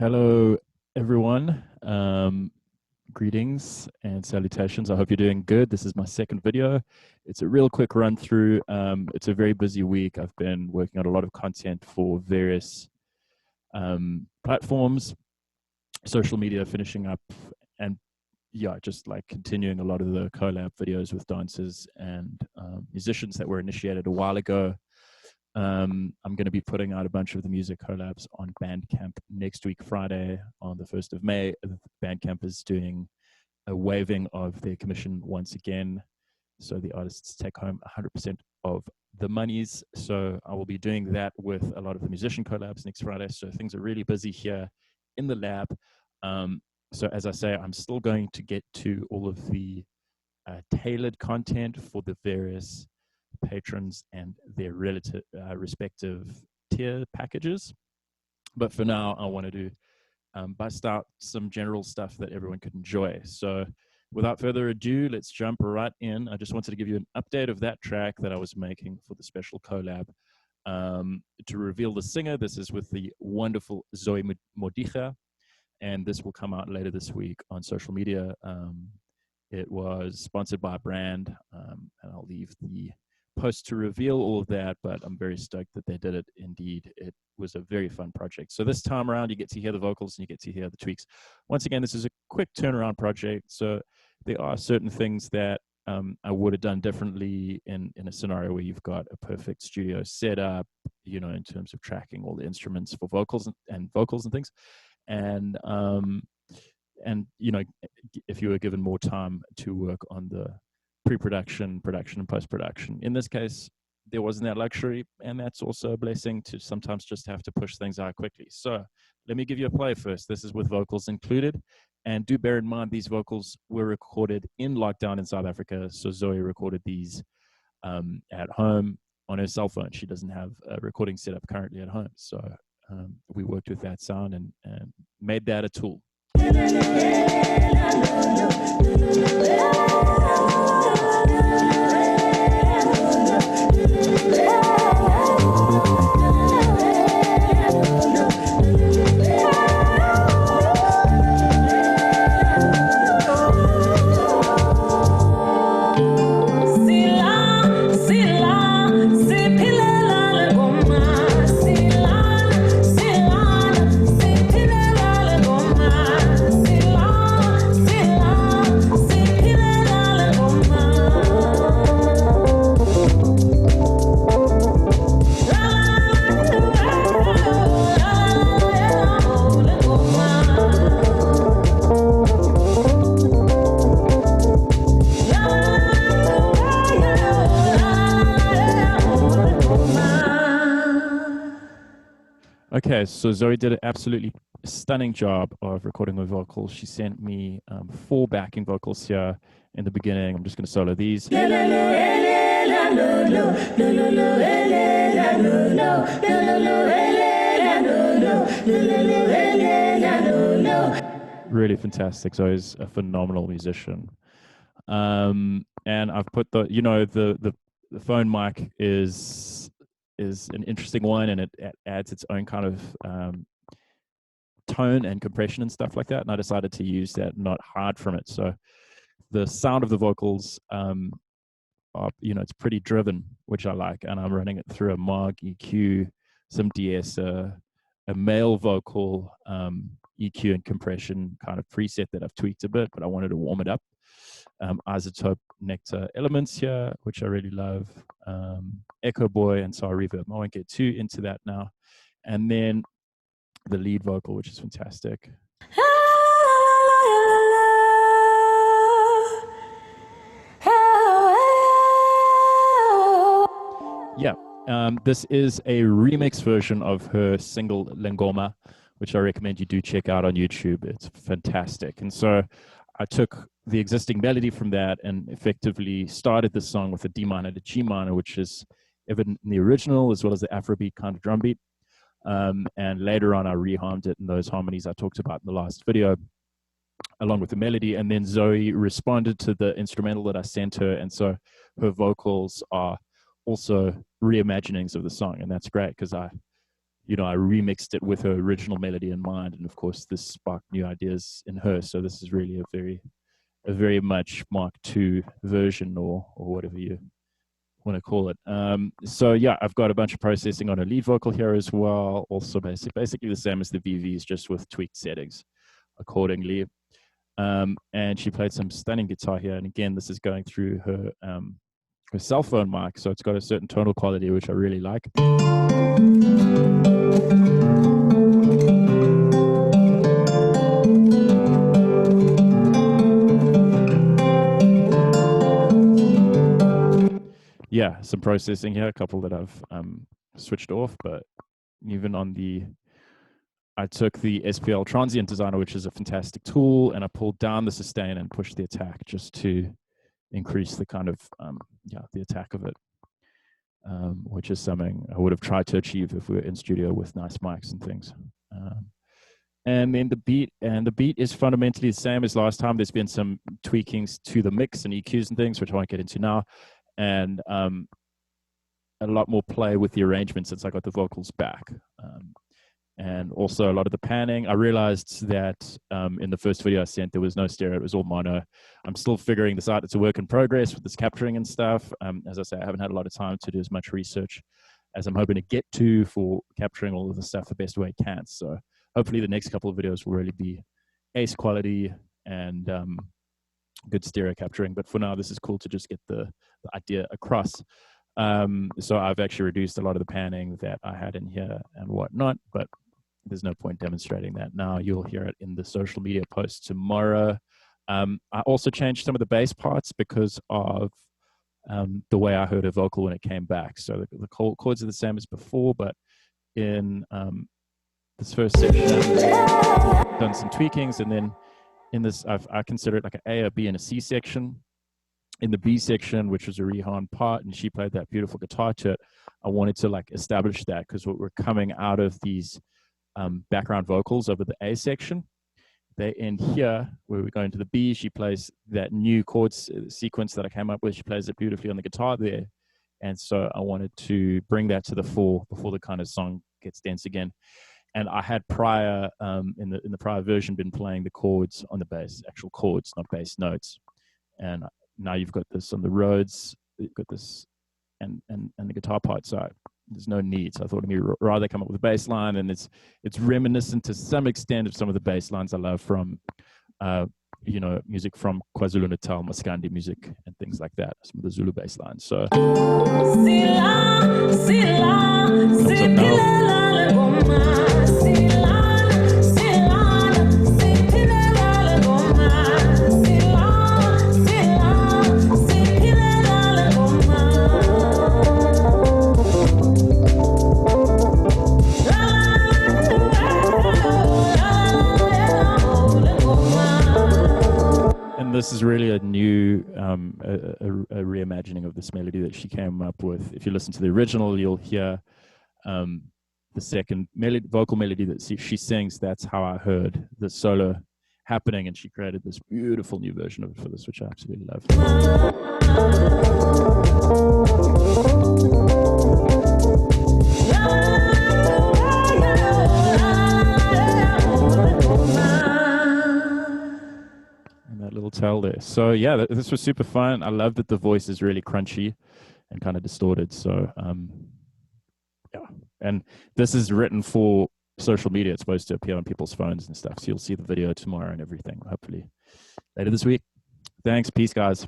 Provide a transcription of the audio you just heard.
Hello, everyone. Greetings and salutations. I hope you're doing good. This is my second video. It's a real quick run through. It's a very busy week. I've been working on a lot of content for various platforms, social media, finishing up, and yeah, just like continuing a lot of the collab videos with dancers and musicians that were initiated a while ago. I'm going to be putting out a bunch of the music collabs on Bandcamp next week, Friday, on the 1st of May. Bandcamp is doing a waiving of their commission once again. So the artists take home 100% of the monies. So I will be doing that with a lot of the musician collabs next Friday. So things are really busy here in the lab. So as I say, I'm still going to get to all of the tailored content for the various patrons and their relative respective tier packages. But for now, I want to do bust out some general stuff that everyone could enjoy. So without further ado, let's jump right in. I just wanted to give you an update of that track that I was making for the special collab. To reveal the singer, this is with the wonderful Zoe Modiga, and this will come out later this week on social media. It was sponsored by a brand, and I'll leave the post to reveal all of that, but I'm very stoked that they did it. Indeed, it was a very fun project. So this time around, you get to hear the vocals and you get to hear the tweaks. Once again, this is a quick turnaround project, so there are certain things that I would have done differently in a scenario where you've got a perfect studio setup, you know, in terms of tracking all the instruments for vocals and things. And you know, if you were given more time to work on the pre-production, production, and post-production. In this case, there wasn't that luxury, and that's also a blessing to sometimes just have to push things out quickly. So let me give you a play first. This is with vocals included, and do bear in mind these vocals were recorded in lockdown in South Africa, so Zoe recorded these at home on her cell phone. She doesn't have a recording setup currently at home, so we worked with that sound and made that a tool. Okay, so Zoe did an absolutely stunning job of recording my vocals. She sent me 4 backing vocals here in the beginning. I'm just going to solo these. Really fantastic. Zoe's a phenomenal musician. And I've put the phone mic is an interesting one, and it adds its own kind of tone and compression and stuff like that. And I decided to use that, not hard from it. So the sound of the vocals, it's pretty driven, which I like. And I'm running it through a Moog EQ, some DS, a male vocal EQ and compression kind of preset that I've tweaked a bit, but I wanted to warm it up. Isotope Nectar elements here, which I really love. Echo Boy and Star Reverb. I won't get too into that now. And then the lead vocal, which is fantastic. Yeah, this is a remix version of her single LENGOMA, which I recommend you do check out on YouTube. It's fantastic. And so I took the existing melody from that and effectively started the song with a D minor to G minor, which is evident in the original, as well as the Afrobeat kind of drum beat. And later on, I reharmed it in those harmonies I talked about in the last video, along with the melody. And then Zoe responded to the instrumental that I sent her. And so her vocals are also reimaginings of the song. And that's great because I you know, I remixed it with her original melody in mind, and of course, this sparked new ideas in her. So this is really a very much Mark II version, or whatever you want to call it. So yeah, I've got a bunch of processing on a lead vocal here as well. Also basically the same as the VVs, just with tweaked settings accordingly. And she played some stunning guitar here. And again, this is going through her cell phone mic, so it's got a certain tonal quality, which I really like. Yeah, some processing here, a couple that I've switched off, but even on I took the SPL Transient Designer, which is a fantastic tool, and I pulled down the sustain and pushed the attack just to increase the kind of, the attack of it, which is something I would have tried to achieve if we were in studio with nice mics and things. And then the beat is fundamentally the same as last time. There's been some tweakings to the mix and EQs and things, which I won't get into now. And a lot more play with the arrangement since I got the vocals back. And also a lot of the panning. I realized that in the first video I sent, there was no stereo, it was all mono. I'm still figuring this out. It's a work in progress with this capturing and stuff. As I say, I haven't had a lot of time to do as much research as I'm hoping to get to for capturing all of the stuff the best way I can. So hopefully the next couple of videos will really be ace quality and good stereo capturing. But for now, this is cool to just get the idea across. So I've actually reduced a lot of the panning that I had in here and whatnot, but there's no point demonstrating that now. You'll hear it in the social media post tomorrow. I also changed some of the bass parts because of the way I heard a vocal when it came back. So the chords are the same as before, but in this first section, I've done some tweakings, and then in this, I consider it like an A, a B, and a C section. In the B section, which was a Rihan part, and she played that beautiful guitar to it, I wanted to like establish that because we're coming out of these background vocals over the A section. They end here where we go into the B. She plays that new chords sequence that I came up with. She plays it beautifully on the guitar there. And so I wanted to bring that to the fore before the kind of song gets dense again. And I had prior, in the prior version, been playing the chords on the bass, actual chords, not bass notes. And now you've got this on the Rhodes, you've got this, and the guitar part, so there's no need. So I thought it'd rather come up with a bass line, and it's reminiscent to some extent of some of the bass lines I love from, music from KwaZulu-Natal, Maskandi music, and things like that, some of the Zulu bass lines. So comes up now. This is really a new, a reimagining of this melody that she came up with. If you listen to the original, you'll hear the second vocal melody that she sings. That's how I heard the solo happening, and she created this beautiful new version of it for this, which I absolutely love. Little tail there. So yeah, this was super fun. I love that the voice is really crunchy and kind of distorted. So yeah, and this is written for social media. It's supposed to appear on people's phones and stuff. So you'll see the video tomorrow and everything, hopefully later this week. Thanks. Peace, guys.